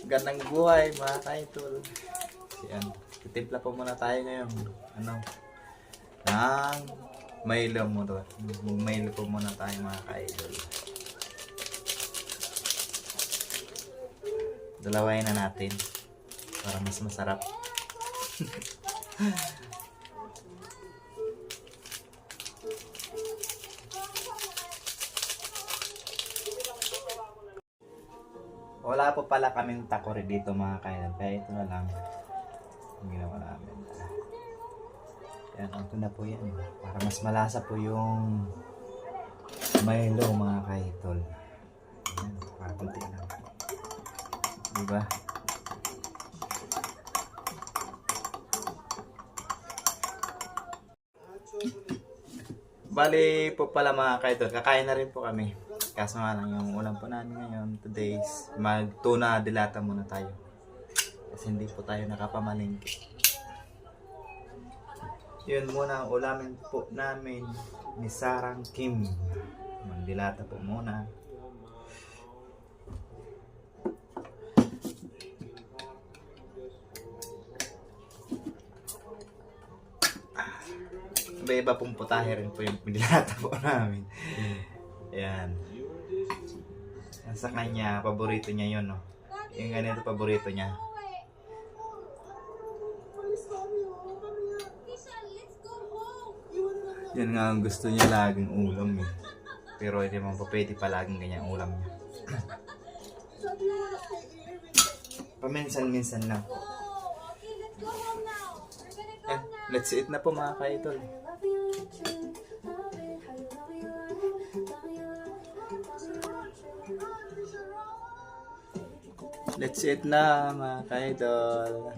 Gandang buhay mga ka-idol. Yan. Titimpla po muna tayo ngayon. Ng Milo mo to. Milo po muna tayo mga ka-idol. Dalawain na natin para mas masarap. Wala po pala kaming takore dito mga kainan. Kaya ito na lang ang ginawa namin. Yan, ito na po yan. Para mas malasa po yung Milo mga kaitol. Yan, para kunti lang. Diba? Bali po pala mga kaitol. Kakain na rin po kami. Kaso nga lang yung ulam po namin ngayon, today's mag-tuna dilata muna tayo. Kasi hindi po tayo nakapamalingki. Yun muna ang ulamin po namin ni Sarang Kim. Magdilata po muna. Iba-iba pong putahe rin po yung dilata po namin. Ayan. Sa kanya, paborito niya yun, no? Yung ganito, paborito niya. Yan nga ang gusto niya laging ulam, eh. Pero hindi man po pwede palaging ganyan ulam niya. Paminsan-minsan lang. Yan, let's eat na po mga kaidol. Let's eat na mga kaidol.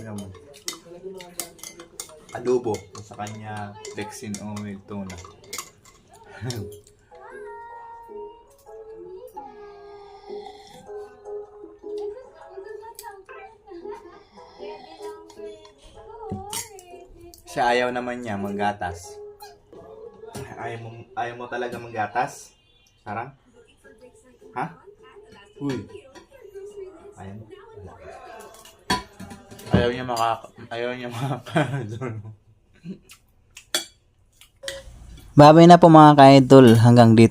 Yum. Adobo sa kanya, Dexin oil tuna. Siya ayaw naman niya manggatas. Ayaw mo talaga manggatas? Sarang? Ha? Uy. Ayaw niya makaka-idol. Babay na po mga ka-idol, hanggang dito